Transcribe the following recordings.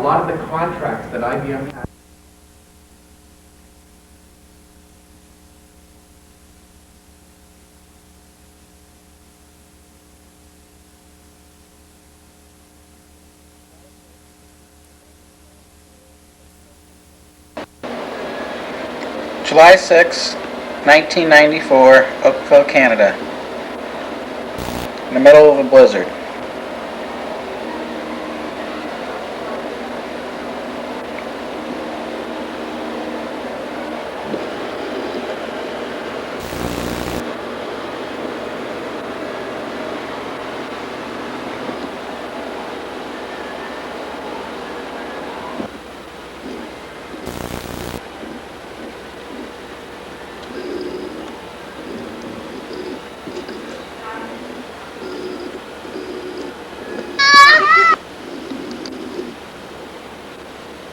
lot of the contracts that IBM had. July 6, 1994, Oakville, Canada. In the middle of a blizzard.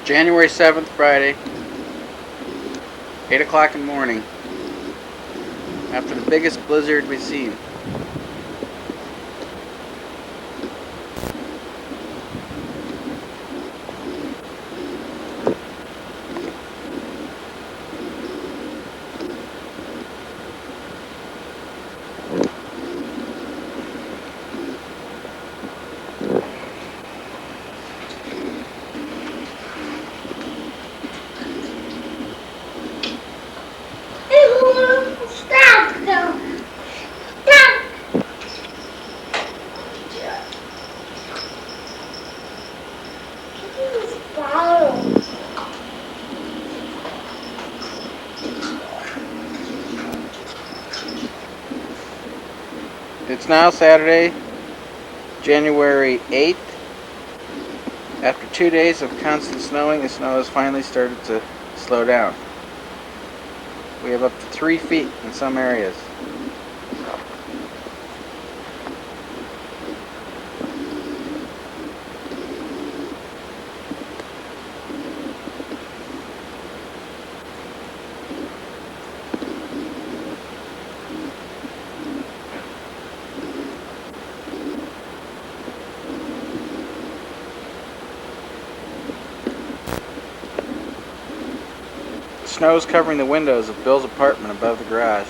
January 7th, Friday, 8 o'clock in the morning, after the biggest blizzard we've seen. It's now Saturday, January 8th. After 2 days of constant snowing, the snow has finally started to slow down. We have up to 3 feet in some areas. Snow is covering the windows of Bill's apartment above the garage.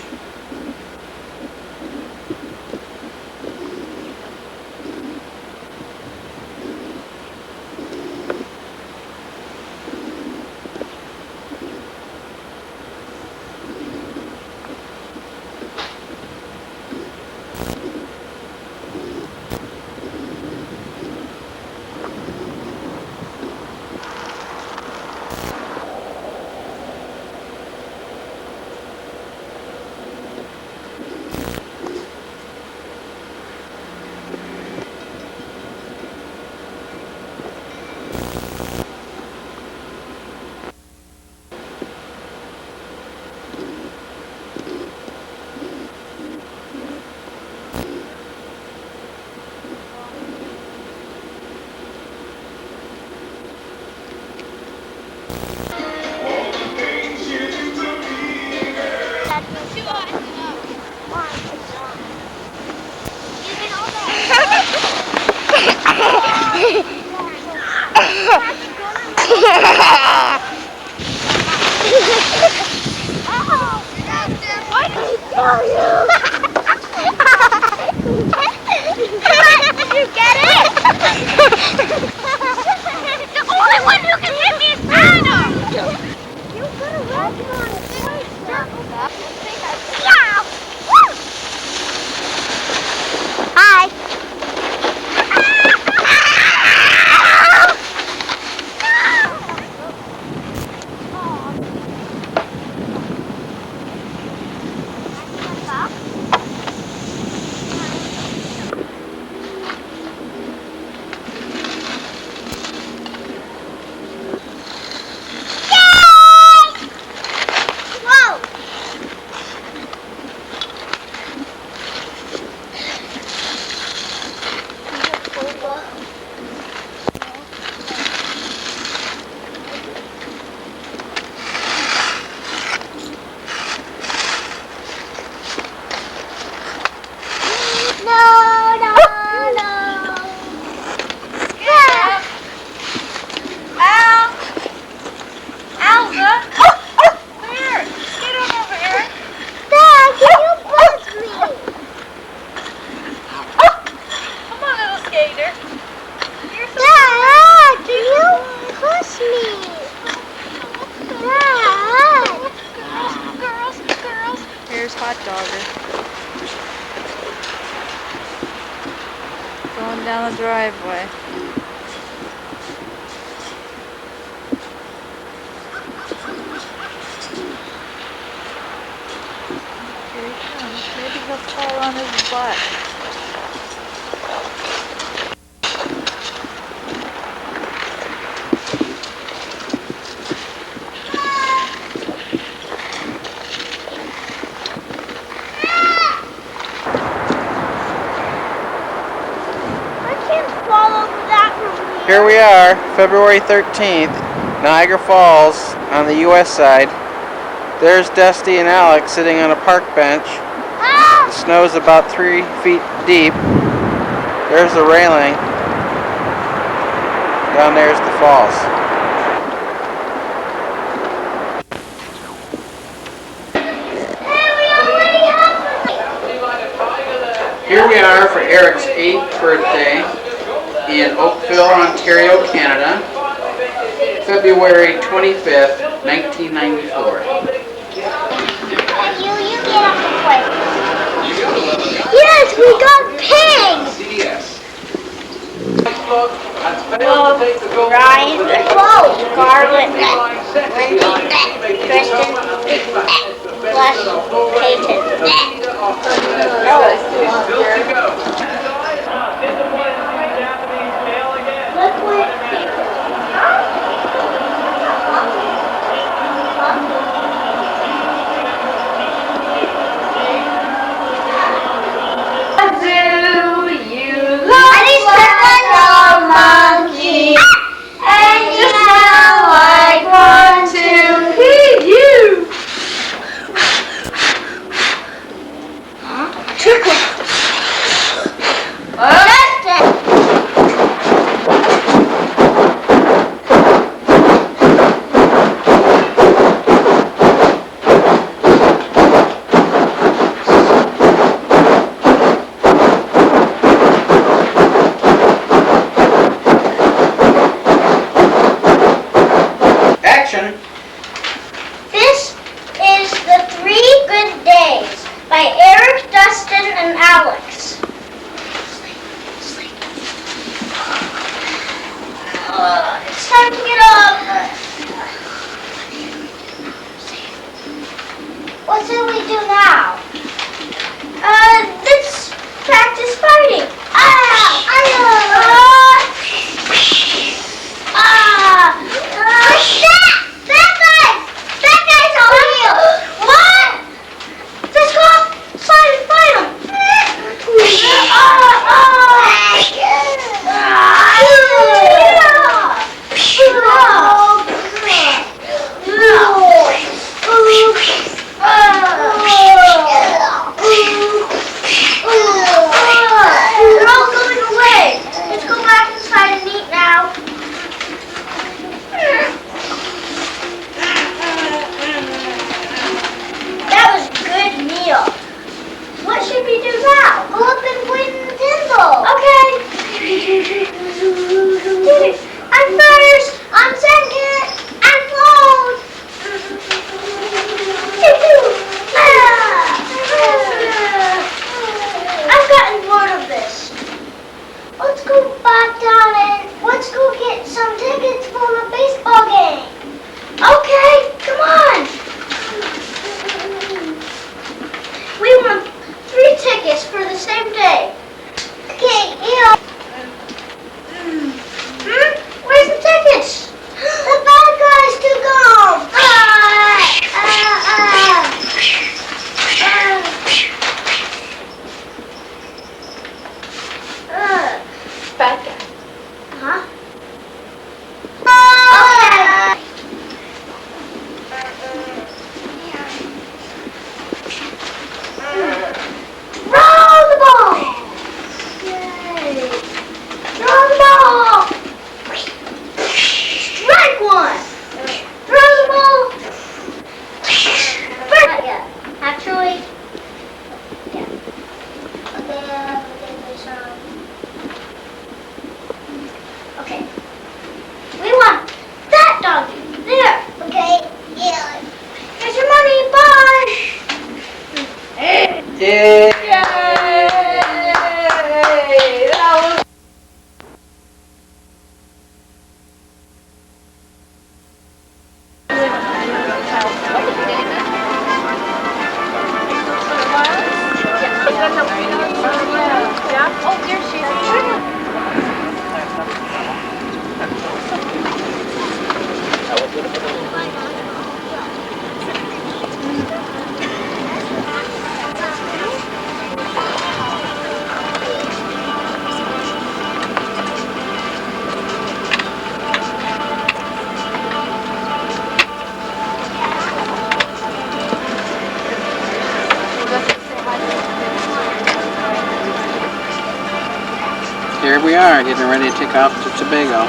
Why did he tell you? Did you get it? The only one who can hit me is Adam! You could have run on it. Yeah! Hi! me. Dad. Girls. Here's Hot Dogger. Going down the driveway. Here he comes. Maybe he'll fall on his butt. I can't follow that from here. Here we are, February 13th, Niagara Falls on the US side. There's Dusty and Alex sitting on a park bench. Ah! The snow's about 3 feet deep. There's the railing. Down there's the falls. Here we are for Eric's 8th birthday in Oakville, Ontario, Canada, February 25th, 1994. You get off the plate. Yes, we got pigs. Ryan, whoa, garlic, Wendy, Kristen, plus Peyton. Look what. Monkey, and you smell like one to feed you. Here we are, getting ready to take off to Tobago.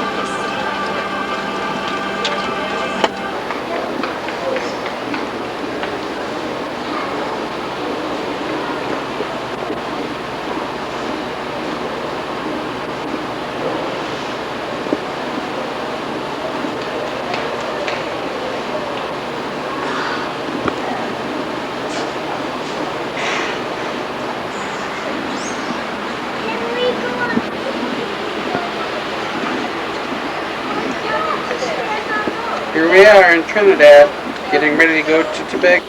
Here we are in Trinidad, getting ready to go to Tobago.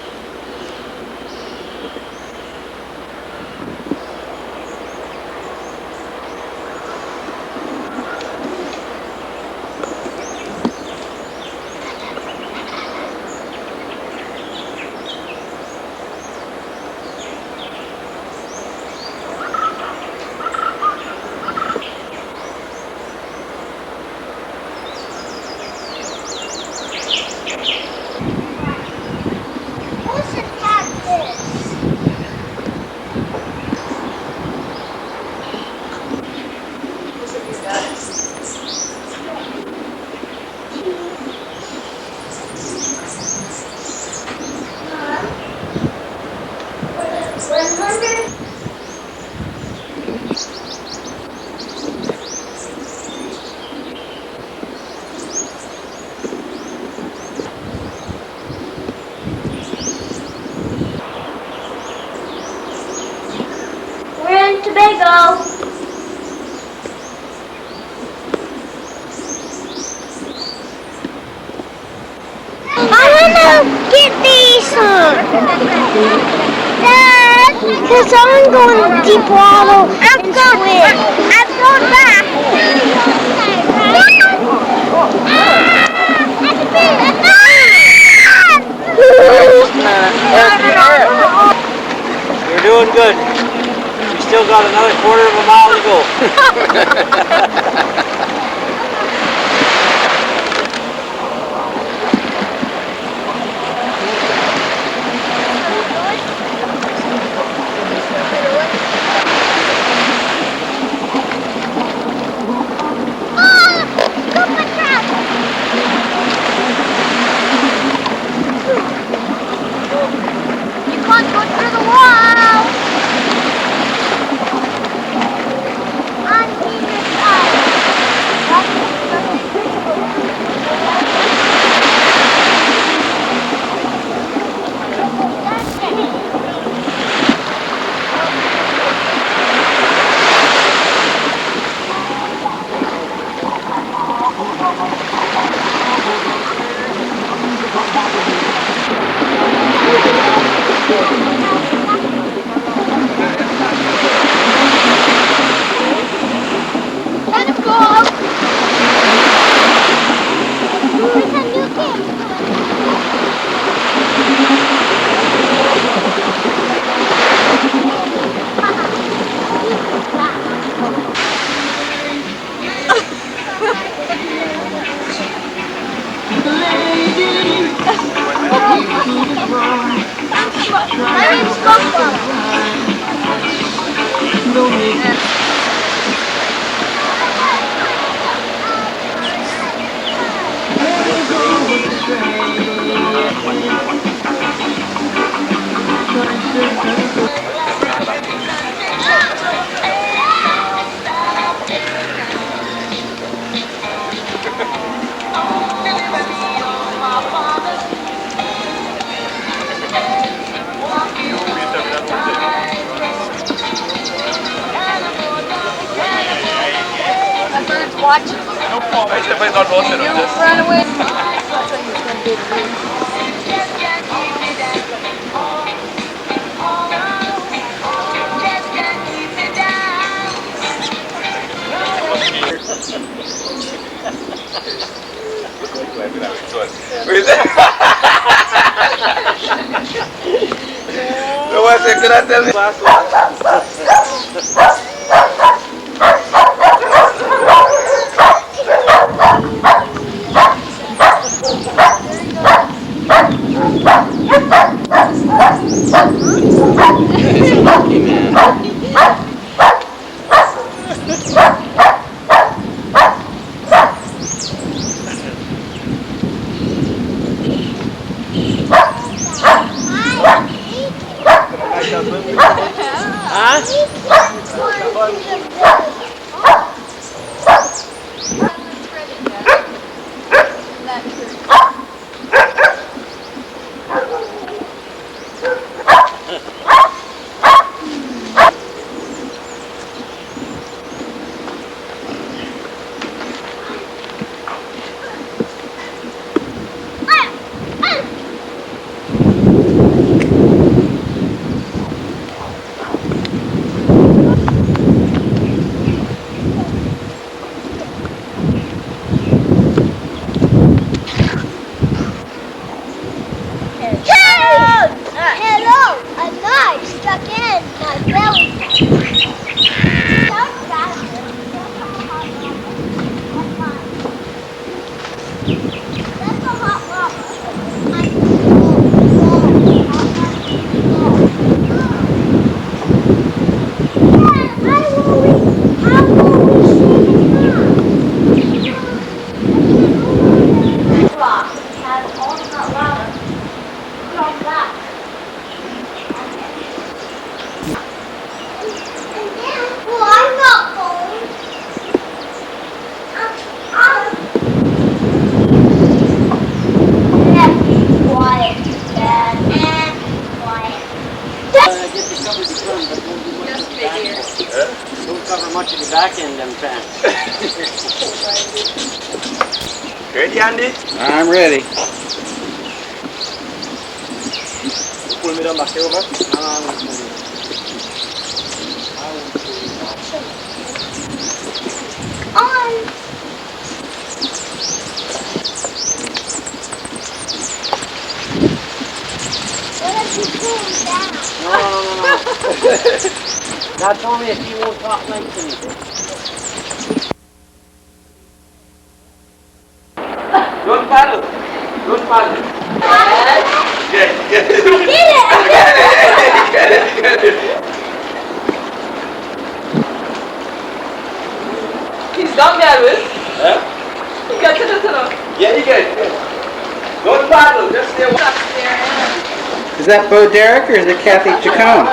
We're in Tobago. I wanna get these Dad, because I'm going deep water and swim. I'm going back. You're doing good. You still got another quarter of a mile to go. You can't go through the wall. On either side. Let him go. Pretend you can. My name's Coco. The bird's watching. You run away from me. That's what he's going to do to you. No voy a hacer gracias. Lucky man. back in them pants. Ready, Andy? I'm ready. Pull me down back here over. On. No. Dad told me if you won't talk nice to me. Don't paddle. Don't paddle. Get it. Get it! Get it. He's done there, Will. Huh? You get it, isn't it? Yeah, you get it. Don't paddle. Just stay away. Is that Bo Derek or is it Kathy Chacon?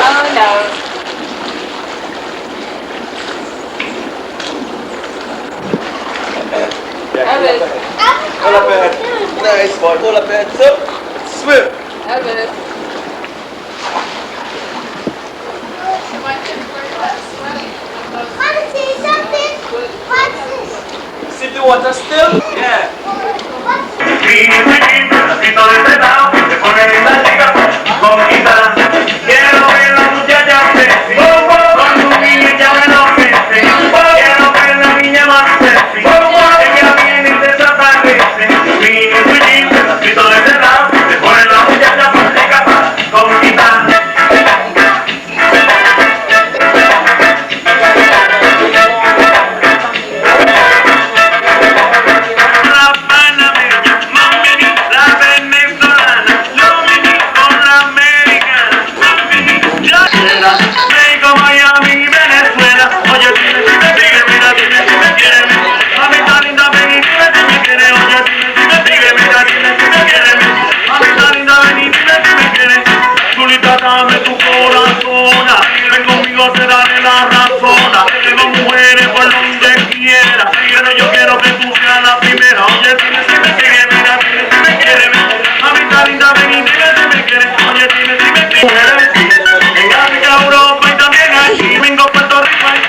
Oh no. Elvis. Hold up, man. Nice one. Hold up, man. So, swim. Elvis. Want to see something? What's this? Sit the water still? Yeah. What's this? Quiero ver la muchacha sexy, con su niña bueno sexy. Quiero ver la niña más sexy, ella viene y se desaparece. Mini swing, pedacito de helado, se pone la muchacha para escapar, conquistar. La panameña, mami, la venezolana, lo mini con la americana, mami, la chera, México, Miami, Venezuela. Oye, dime si me sigue, mira, dime si me quiere, mami, está linda, ven y dime si me quiere. Oye, dime si me sigue, mira, dime si me quiere, mami, está linda, ven y dime si me quiere. Chulita, dame tu corazón, ven conmigo, te daré la razón. Tengo mujeres por donde quiera, pero yo quiero que tú seas la primera. Oye, dime si me sigue, mira, dime si me quiere, mami, está linda, ven y dime si me quiere. Oye, dime si me quiere. En África, Europa y también aquí, vengo Puerto Rico aquí.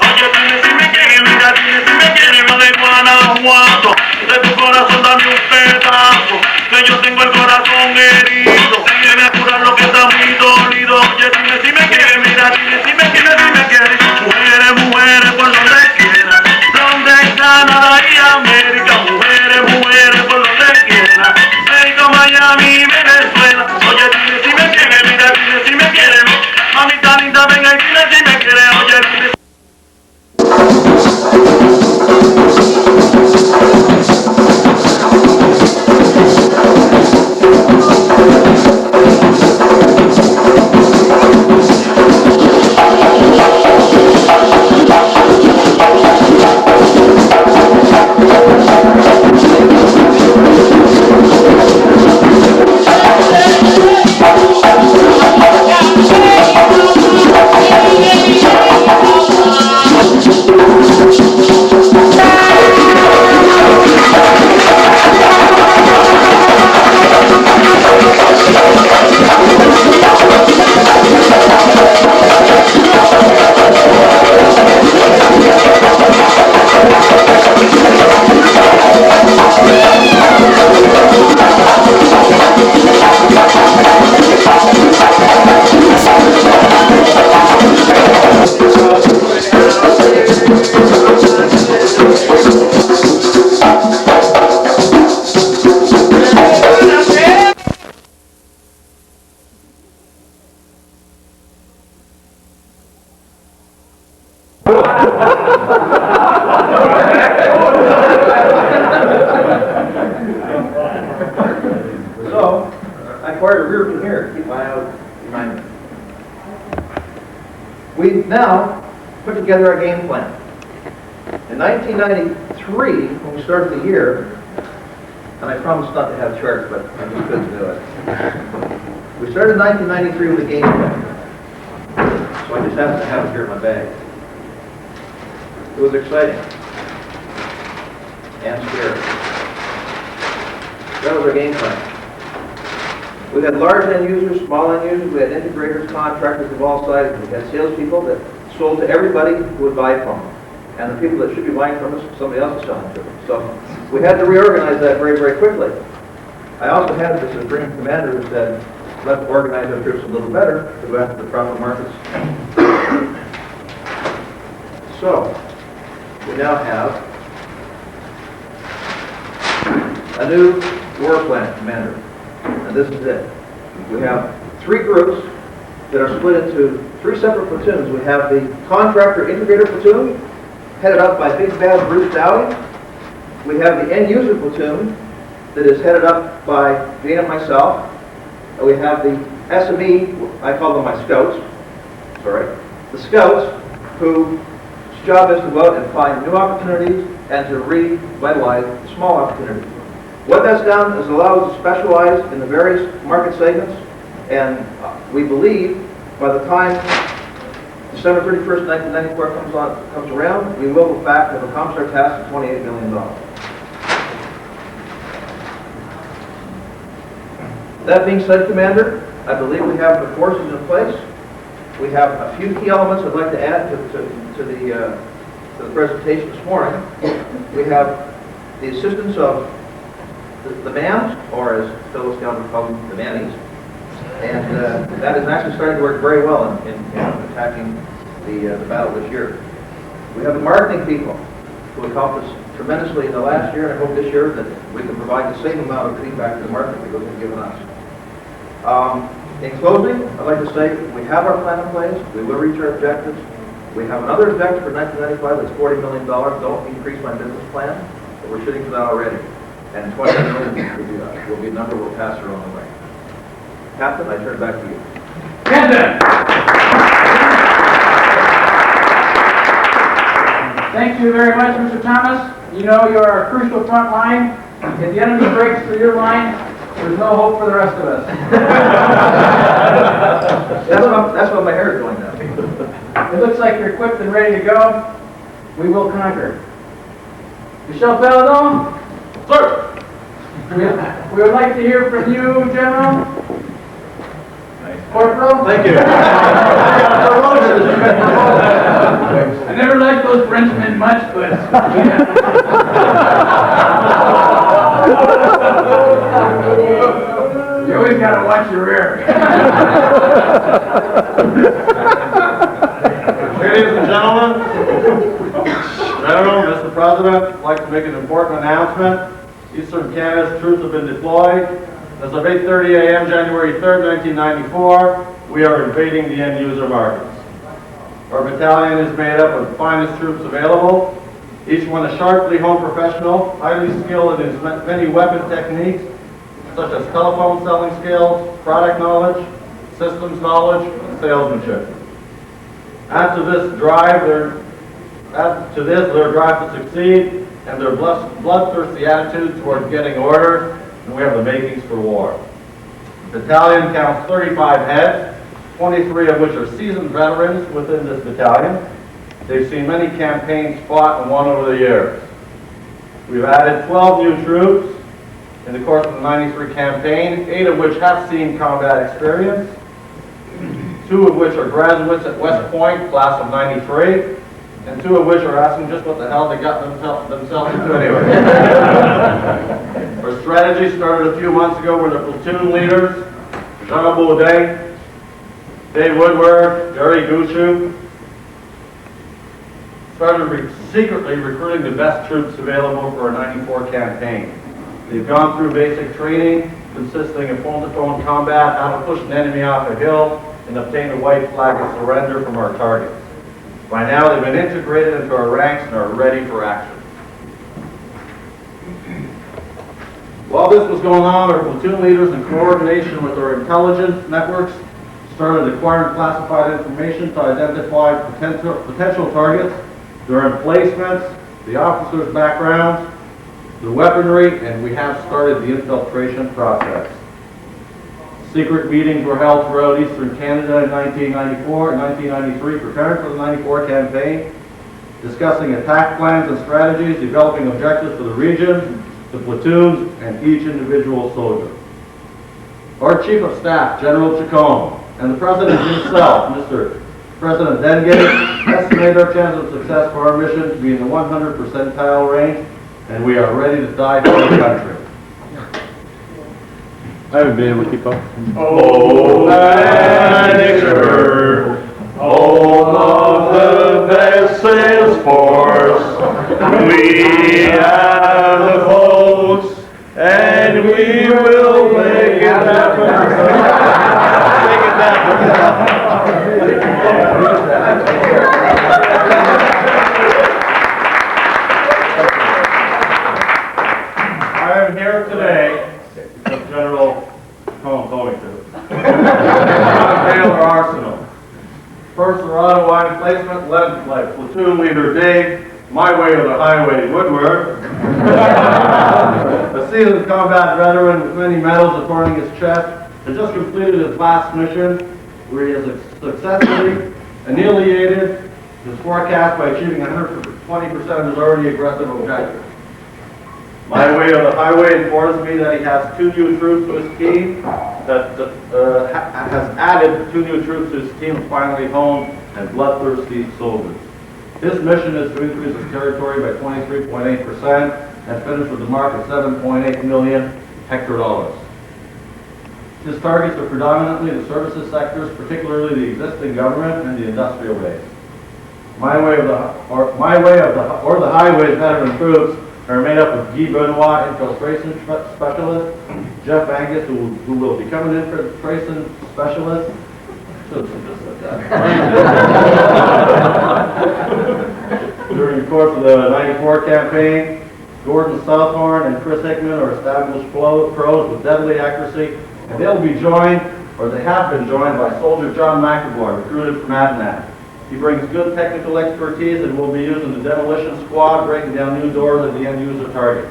Oye, dime si me quiere, mira, dime si me quiere. Yo de Guanajuato, de tu corazón dame un pedazo, que yo tengo el corazón herido. Viene a curar lo que está muy dolido. Oye, dime si me quiere, mira, dime si me quiere, si me quiere. Mujeres, mujeres, por donde quiera, donde Canadá y América. Mujeres, mujeres, por donde quiera, México, Miami, Venezuela. Oye, dime si me quiere, mira, dime si me quiere. Mamita linda, venga y dime si me quiere. Oye, dime. So, I acquired a rear from here, keep my eye out behind me. We've now put together a game plan. In 1993, when we started the year, and I promised not to have charts, but I just couldn't do it. We started in 1993 with a game plan. So I just happened to have it here in my bag. It was exciting. and scary. That was our game plan. We had large end users, small end users, we had integrators, contractors of all sizes, we had salespeople that sold to everybody who would buy from them. And the people that should be buying from us, somebody else is selling to them. So we had to reorganize that very, very quickly. I also had the Supreme Commander who said, let's organize our troops a little better to go after the proper markets. So, we now have a new war plan, Commander. And this is it. We have 3 groups that are split into 3 separate platoons. We have the contractor integrator platoon, headed up by Big Bad Bruce Dowdy. We have the end user platoon that is headed up by Gene and myself. And we have the SME, I call them my scouts, sorry, the scouts whose job is to go out and find new opportunities and to revitalize small opportunities. What that's done is allowed us to specialize in the various market segments, and we believe by the time December 31st, 1994 comes around, we will in fact have accomplished our task of $28 million. That being said, Commander, I believe we have the forces in place. We have a few key elements I'd like to add to the presentation this morning. We have the assistance of the MAMs, or as Phyllis Scott would call them, the Mannies. And that is actually starting to work very well in attacking the battle this year. We have the marketing people who have helped us tremendously in the last year, and I hope this year that we can provide the same amount of feedback to the market that they've given us. In closing, I'd like to say we have our plan in place. We will reach our objectives. We have another objective for 1995 that's $40 million. Don't increase my business plan, but we're shooting for that already. And 20 million will be a number we'll pass around the way. Captain, I turn it back to you. Captain! Thank you very much, Mr. Thomas. You know you're our crucial front line. If the enemy breaks through your line, there's no hope for the rest of us. That's what my hair is doing now. It looks like you're equipped and ready to go. We will conquer. Michel Peladon? Sir! We would like to hear from you, General. Corporal? Thank you. I never liked those Frenchmen much, but you always got to watch your rear. Ladies and gentlemen, General, Mr. President, I'd like to make an important announcement. Eastern Canada's troops have been deployed. As of 8:30 a.m. January 3rd, 1994, we are invading the end-user markets. Our battalion is made up of the finest troops available, each one a sharply honed professional, highly skilled in his many weapon techniques, such as telephone selling skills, product knowledge, systems knowledge, and salesmanship. Add to this their drive to succeed and their bloodthirsty attitude towards getting order, and we have the makings for war. The battalion counts 35 heads, 23 of which are seasoned veterans within this battalion. They've seen many campaigns fought and won over the years. We've added 12 new troops in the course of the 93 campaign, 8 of which have seen combat experience, 2 of which are graduates at West Point, class of 93, and 2 of which are asking just what the hell they got themselves into anyway. Our strategy started a few months ago with the platoon leaders, Jean Baudet, Dave Woodward, Jerry Gushue, started secretly recruiting the best troops available for our 94 campaign. They've gone through basic training consisting of phone-to-phone combat, how to push an enemy off a hill, and obtain a white flag of surrender from our targets. By now, they've been integrated into our ranks and are ready for action. While this was going on, our platoon leaders, in coordination with our intelligence networks, started acquiring classified information to identify potential targets, their emplacements, the officers' backgrounds, the weaponry, and we have started the infiltration process. Secret meetings were held throughout Eastern Canada in 1994 and 1993, preparing for the 94 campaign. discussing attack plans and strategies, developing objectives for the region, the platoons, and each individual soldier. Our Chief of Staff, General Chacon, and the President himself, Mr. President Dengate, estimate our chance of success for our mission to be in the 100 percentile range, and we are ready to die for our country. I haven't been able to keep up. Oh, Lancaster, home of the best sales force. We have the votes, and we will make it happen. Make it happen. I am here today because General Chacon told me to. Taylor Arsenal. First, the Ottawa emplacement led by Platoon Leader Dave, my way or the highway, Woodward. A seasoned combat veteran with many medals adorning his chest, has just completed his last mission, where he has successfully annihilated his forecast by achieving 120% of his already aggressive objectives. My way of the highway informs me that he has 2 new troops to his team, has added 2 new troops to his team of finally honed and bloodthirsty soldiers. His mission is to increase his territory by 23.8% and finish with a mark of 7.8 million hectare. His targets are predominantly the services sectors, particularly the existing government and the industrial base. My way of the highway's veteran troops are made up of Guy Benoit, infiltration specialist, Jeff Angus, who will become an infiltration specialist. During the course of the 94 campaign, Gordon Southhorn and Chris Hickman are established pros with deadly accuracy, and they'll be joined, or they have been joined, by Soldier John McAvoy, recruited from Adnan. He brings good technical expertise and will be used in the demolition squad, breaking down new doors at the end user targets.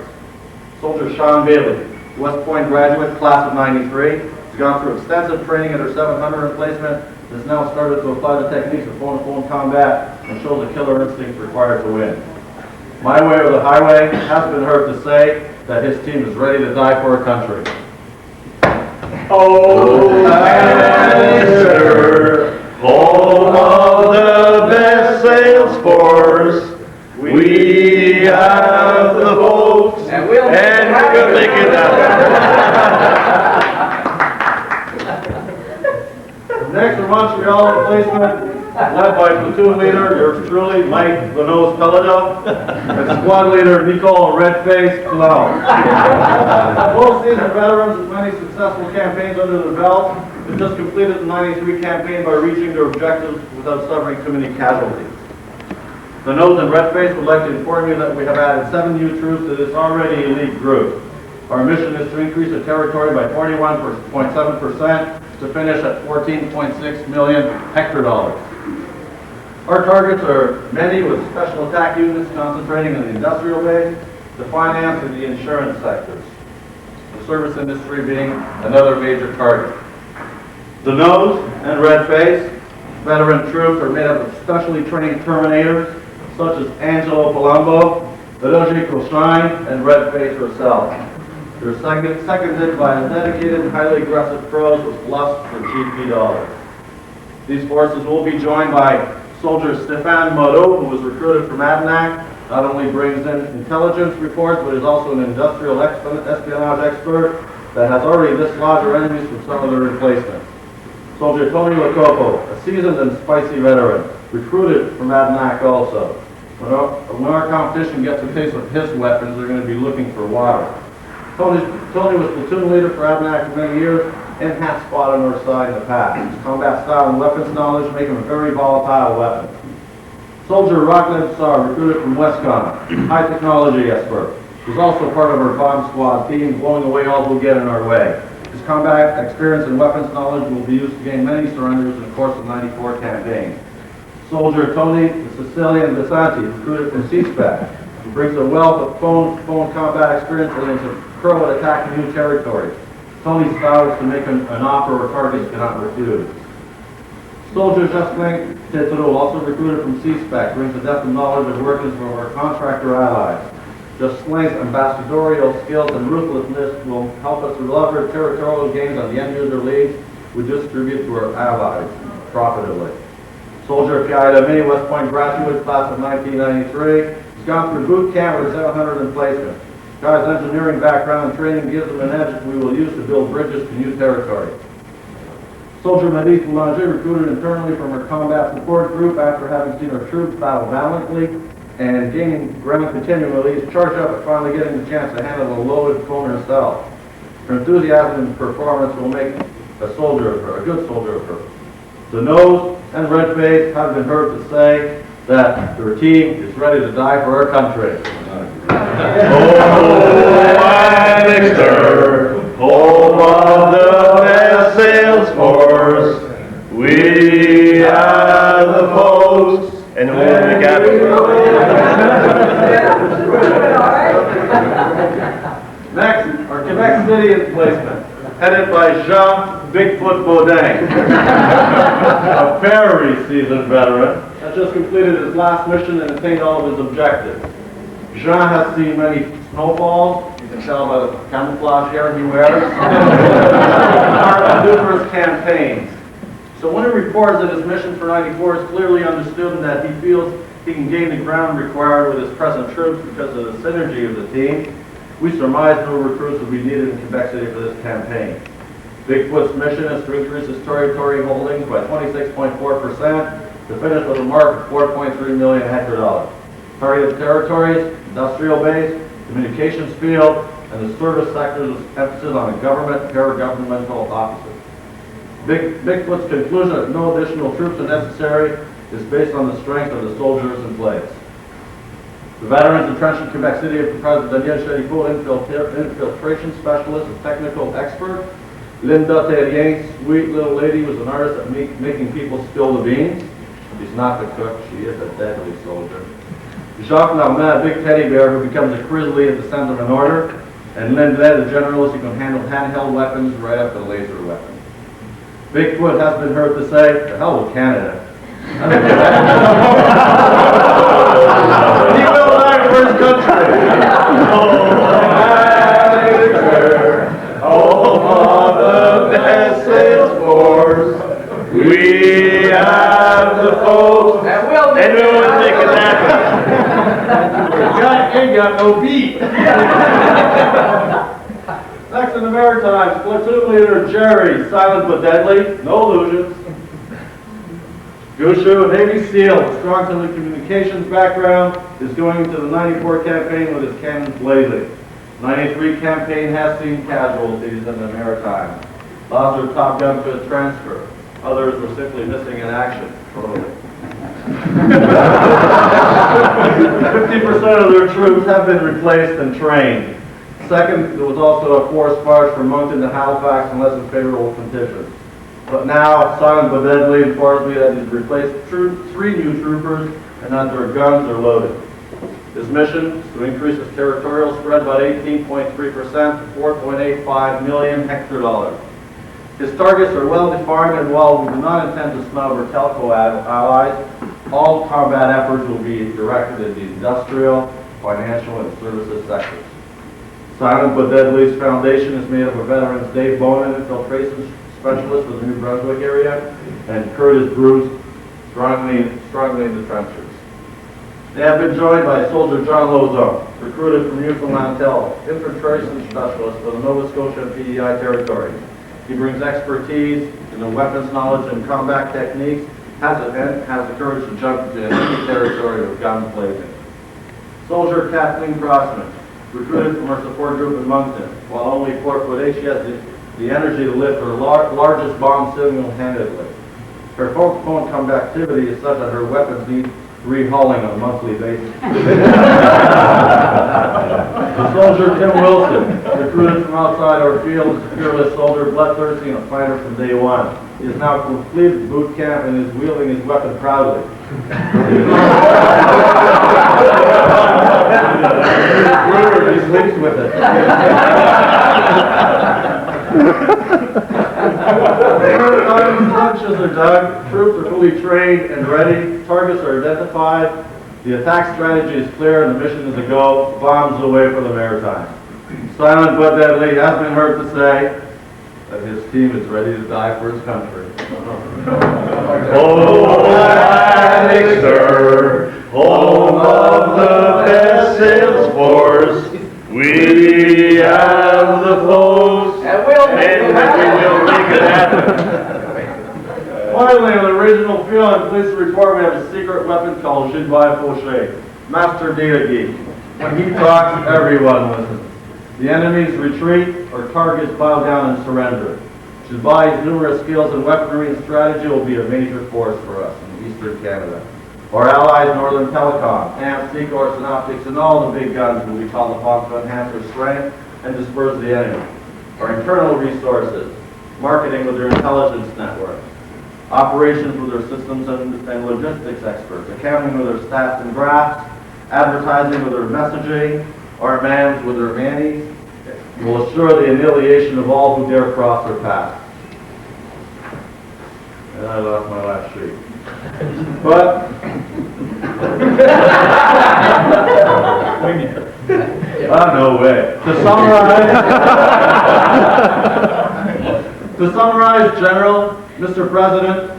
Soldier Sean Bailey, West Point graduate, class of 93, has gone through extensive training at her 700 emplacement, has now started to apply the techniques of phone-to-phone combat and shows the killer instinct required to win. My way or the highway has been heard to say that his team is ready to die for our country. Oh, Lancaster, home of the best sales force. We have the votes, and we'll make it happen. Next from Montreal emplacement, led by platoon leader, yours truly, Mike the Nose Pelado, and squad leader, Nicole Redface Clown. Both seasoned veterans with many successful campaigns under their belt, have just completed the 93 campaign by reaching their objectives without suffering too many casualties. The Nose and Redface would like to inform you that we have added 7 new troops to this already elite group. Our mission is to increase the territory by 41.7% to finish at 14.6 million hectare. Our targets are many, with special attack units concentrating in the industrial base, the finance, and the insurance sectors. The service industry being another major target. The Nose and Redface veteran troops are made up of specially trained terminators, such as Angelo Palumbo, Edoji Koshrine, and Redface herself. They're seconded by a dedicated and highly aggressive pros with lust for GP dollars. These forces will be joined by Soldier Stefan Moreau, who was recruited from Adanac. Not only brings in intelligence reports, but is also an industrial espionage expert that has already dislodged our enemies from some of their replacements. Soldier Tony Locopo, a seasoned and spicy veteran, recruited from Adanac also. When our competition gets a taste of his weapons, they're going to be looking for water. Tony was platoon leader for Adanac for many years and has fought on our side in the past. His combat style and weapons knowledge make him a very volatile weapon. Soldier Rockland Sar, recruited from Westcon, high technology expert. He's also part of our bomb squad team, blowing away all who get in our way. His combat experience and weapons knowledge will be used to gain many surrenders in the course of the 94 campaign. Soldier Tony Sicilian Visanti, recruited from C-SPAC, who brings a wealth of phone combat experience and is a pro at attacking new territory. Tony's style is to make an offer or targets cannot refuse. Soldier Jocelyn Tetreau, also recruited from C-Spec, brings a depth of knowledge of workings from our contractor allies. Jocelyn's ambassadorial skills and ruthlessness will help us leverage territorial gains on the end-user leads we distribute to our allies profitably. Soldier Piada Me, West Point graduate, class of 1993. He's gone through boot camp with 700 in placement. Guy's engineering background and training gives him an edge that we will use to build bridges to new territory. Soldier Medith Boulanger, recruited internally from our combat support group after having seen our troops battle valiantly and gaining ground continually. He's charged up at finally getting the chance to handle a loaded phone herself. Her enthusiasm and performance will make a soldier of her, a good soldier of her. The nose and red face have been heard to say that their team is ready to die for our country. Lancaster, home of the best sales force, we are the folks, and we're the capital. Next, our Quebec City placement, headed by Jean Bigfoot Baudin, a very seasoned veteran, has just completed his last mission and attained all of his objectives. Jean has seen many snowfalls, you can tell by the camouflage hair he wears, part of numerous campaigns. So when he reports that his mission for 94 is clearly understood and that he feels he can gain the ground required with his present troops because of the synergy of the team, we surmise no recruits will be needed in Quebec City for this campaign. Bigfoot's mission is to increase his territory holdings by 26.4% to finish with a mark of 4.3 million hectare dollars. Targeted territories, industrial base, communications field, and the service sectors with emphasis on the government, paragovernmental offices. Bigfoot's conclusion that no additional troops are necessary is based on the strength of the soldiers in place. The veterans entrenched in Quebec City have comprised Daniel Chéricault, infiltration specialist and technical expert. Linda Terrien, sweet little lady, was an artist at making people spill the beans. She's not the cook, she is a deadly soldier. Jacques Normand, a big teddy bear who becomes a grizzly at the center of an order. And Lynn Led, a generalist who can handle handheld weapons right up to laser weapons. Bigfoot has been heard to say, the hell with Canada. He will die for his country. Home of the best sales force, we are the folks, and we'll make it happen. Ain't got no beat. Next in the Maritimes, platoon leader Jerry, silent but deadly, no illusions. Gushu, a Navy SEAL with strong telecommunications background, is going into the 94 campaign with his cannons blazing. 93 campaign has seen casualties in the Maritimes. Lots are Top Gun to a transfer. Others were simply missing in action. Totally. 50% of their troops have been replaced and trained. Second, there was also a forced march from Moncton to Halifax in less than favorable conditions. But now, silent but deadly informs me that he's replaced 3 new troopers and that their guns are loaded. His mission is to increase his territorial spread by 18.3% to 4.85 million hectare dollars. His targets are well defined, and while we do not intend to snub our telco allies, all combat efforts will be directed at the industrial, financial, and services sectors. Silent but Deadly's foundation is made up of veterans Dave Bonin, infiltration specialist for the New Brunswick area, and Curtis Bruce, strongly in the trenches. They have been joined by Soldier John Lozon, recruited from Newfoundland Tel, infiltration specialist for the Nova Scotia and PEI territory. He brings expertise in the weapons knowledge and combat techniques, has the courage to jump into any territory with guns blazing. Soldier Kathleen Crossman, recruited from our support group in Moncton. While only 4'8", she has the energy to lift her largest bomb single-handedly. Her phone conductivity is such that her weapons need rehauling on a monthly basis. The soldier Tim Wilson, recruited from outside our field, is a fearless soldier, bloodthirsty, and a fighter from day one. He has now completed boot camp and is wielding his weapon proudly. He sleeps with it. Trenches are dug, troops are fully trained and ready, targets are identified, the attack strategy is clear, and the mission is to go bombs away for the Maritime. Silent but deadly has been heard to say that his team is ready to die for his country. Oh, Lancaster, home of the best sales force, we have the post, And we'll make and it we happen. will make it happen. Finally, on the original film, I'm pleased to report we have a secret weapon called Jinbai Fauché, Master Data Geek. When he talks, everyone listens. The enemies retreat or targets bow down and surrender. Jinbai's numerous skills and weaponry and strategy will be a major force for us in Eastern Canada. Our allies, Northern Telecom, AMP, Seacor, Synoptics, and all the big guns will be called upon to enhance their strength and disperse the enemy. Our internal resources, marketing with their intelligence network, operations with their systems and logistics experts, accounting with their stats and graphs, advertising with their messaging, our mans with their manis, will assure the annihilation of all who dare cross their path. And I lost my last sheet. But no way. To summarize, General, Mr. President,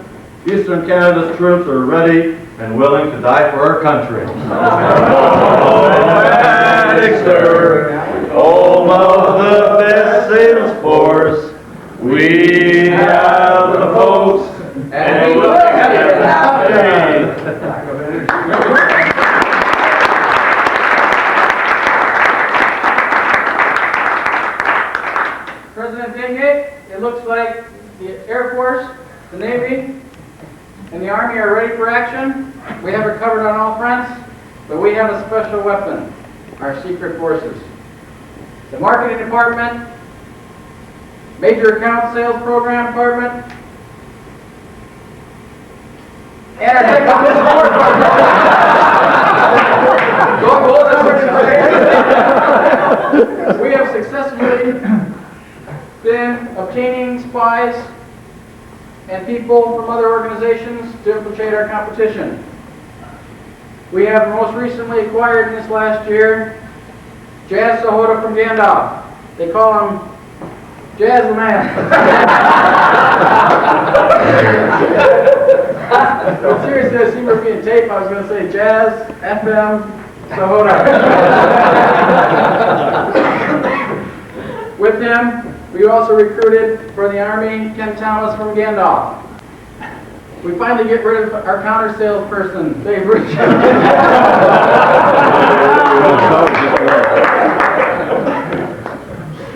Eastern Canada's troops are ready and willing to die for our country. Lancaster, home of the best sales force, we have the post, and we will make it happen. President Dingate, it looks like the Air Force, the Navy, and the Army are ready for action. We have it covered on all fronts, but we have a special weapon, our secret forces. The marketing department, major account sales program department, and our technical support department. We have successfully been obtaining spies and people from other organizations to infiltrate our competition. We have most recently acquired in this last year Jazz Sahota from Gandalf. They call him Jazz the Man. But seriously, I see we're being taped. I was going to say Jazz FM Sahota. With him, we also recruited for the Army Ken Thomas from Gandalf. We finally get rid of our counter salesperson, Dave Rich.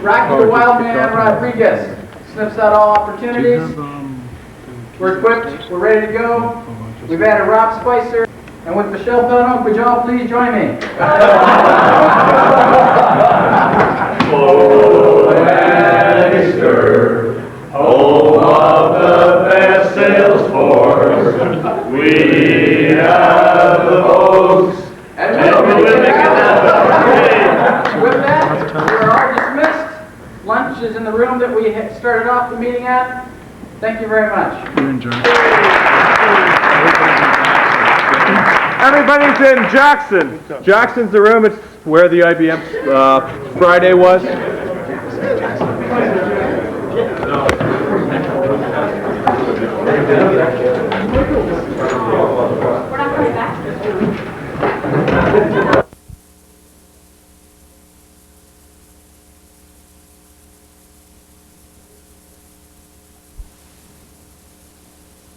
Rocky the Wild Man Rodriguez sniffs out all opportunities. We're equipped, we're ready to go. We've added Rob Spicer, and with Michelle Pellerin, could you all please join me? Lancaster, home of the best sales force, we have the votes, And and we will make it happen. with that, we are dismissed. Lunch is in the room that we had started off the meeting at. Thank you very much. Everybody's in Jackson. Jackson's the room. It's where the IBM Friday was.